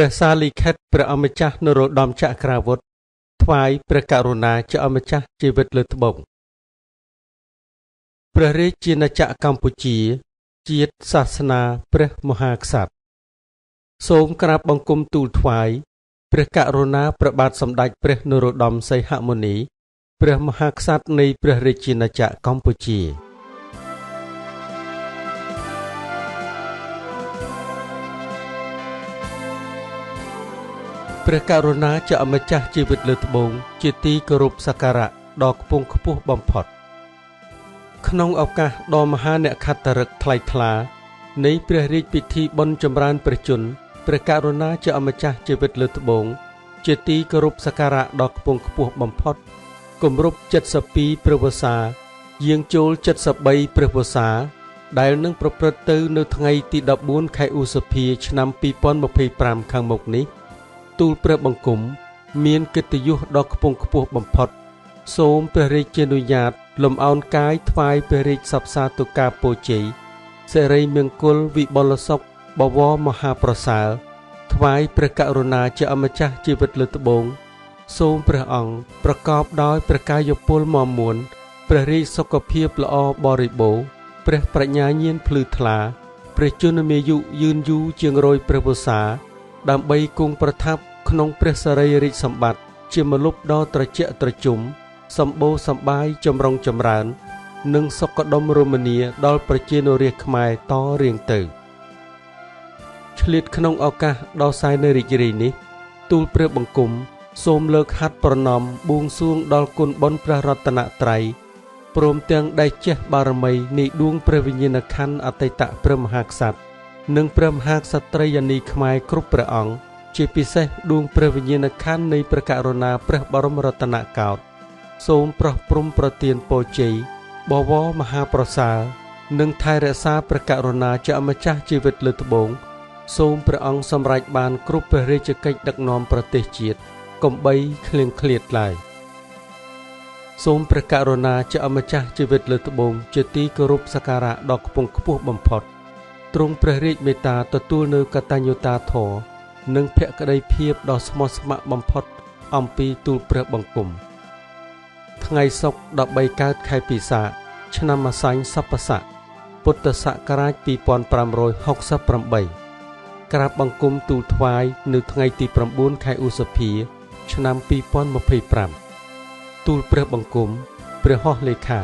ព្រះសាលីខិតព្រះអម្ចាស់នរោត្តមចក្រាវុធថ្វាយព្រះករុណាជាអម្ចាស់ជីវិតលើត្បូងព្រះរាជាណាចក្រកម្ពុជាជាតិសាសនាព្រះមហាក្សត្រសូមក្រាបបង្គំទូលថ្វាយព្រះករុណាព្រះបាទសម្ដេចព្រះនរោត្តមសីហមុនីព្រះមហាក្សត្រនៃព្រះរាជាណាចក្រកម្ពុជាព្រះករុណាជាអម្ចាស់ជីវិតលើត្បូងជាទីគោរពសក្ការៈដ៏ខ្ពង់ខ្ពស់បំផុតក្នុងឱកាសដ៏មហាអ្នកខត្តឫក្សថ្លៃថ្លានៃព្រះរាជពិធីបុណ្យចម្រើនព្រះជន្មព្រះករុណាជាអម្ចាស់ជីវិតលើត្បូងជាទីគោរពសក្ការៈដ៏ខ្ពង់ខ្ពស់បំផុតគម្រប់72ព្រះវស្សាយាងចូល73ព្រះវស្សាដែលនឹងប្រព្រឹត្តទៅនៅថ្ងៃទី14ខែឧសភាឆ្នាំ2025ខាងមុខនេះទូលព្រះបង្គំមានកិត្តិយសដ៏ខ្ពង់ខ្ពស់បំផុតសូមព្រះរាជានុញ្ញាតលំអោនកាយថ្វាយព្រះរាជសព្វសាទុការពរជ័យសិរីមង្គលវិបុលសុខបវរមហាប្រសើរថ្វាយព្រះករុណាជាអម្ចាស់ជីវិតលើត្បូងសូមព្រះអង្គប្រកបដោយព្រះកាយពលមាំមួនព្រះរាជសុខភាពល្អបរិបូរណ៍ព្រះប្រាជ្ញាញាណភ្លឺថ្លាព្រះជន្មាយុយឺនយូរជាង100ព្រះវស្សាដើម្បីគង់ប្រថាប់ក្នុងព្រះសារីរាជសម្បត្តិជាមលុបដ៏ត្រជាក់ត្រជុំសម្បូរសម្បាយចម្រុងចម្រើននិងសុខដុមរមនាដល់ប្រជានុរាស្ត្រខ្មែរតរៀងទៅឆ្លៀតក្នុងឱកាសដ៏សែនរីករាយនេះទូលព្រះបង្គំសូមលើកហាត់ប្រណម្យបួងសួងដល់គុណបុណ្យព្រះរតនត្រ័យព្រមទាំងដៃជះបារមីនៃដួងព្រះវិញ្ញាណក្ខន្ធអតីតព្រះមហាក្សត្រនិងព្រះមហាក្សត្រីយានីខ្មែរគ្រប់ព្រះអង្គជាពិសេសដួងព្រះវិញ្ញាណក្ខន្ធនៃព្រះករុណាព្រះបរមរតនកោដ្ឋសូមប្រោះព្រំប្រទានពរជ័យបវរមហាប្រសើរនិងថែរក្សាព្រះករុណាជាអម្ចាស់ជីវិតលើត្បូងសូមព្រះអង្គសម្រេចបានគ្រប់ព្រះរាជកិច្ចដឹកនាំប្រទេសជាតិកុំបីឃ្លៀងឃ្លាតឡើយសូមព្រះករុណាជាអម្ចាស់ជីវិតលើត្បូងជាទីគោរពសក្ការៈដ៏ខ្ពង់ខ្ពស់បំផុតទ្រង់ព្រះរាជមេត្តាទទួលនៅកតញ្ញូតាធម៌និងភក្តីភាពដ៏ស្មោះស្ម័គ្របំផុតអំពីទូលព្រះបង្គំថ្ងៃសុក្រ13កើតខែពិសាខឆ្នាំអាសាញ់សព្វស័កពុទ្ធសករាជ2568ក្រាបបង្គំទូលថ្វាយនៅថ្ងៃទី9ខែឧសភាឆ្នាំ2025ទូលព្រះបង្គំព្រះហស្ថលេខា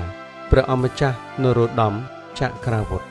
ព្រះអម្ចាស់នរោត្តមចក្រាវុធ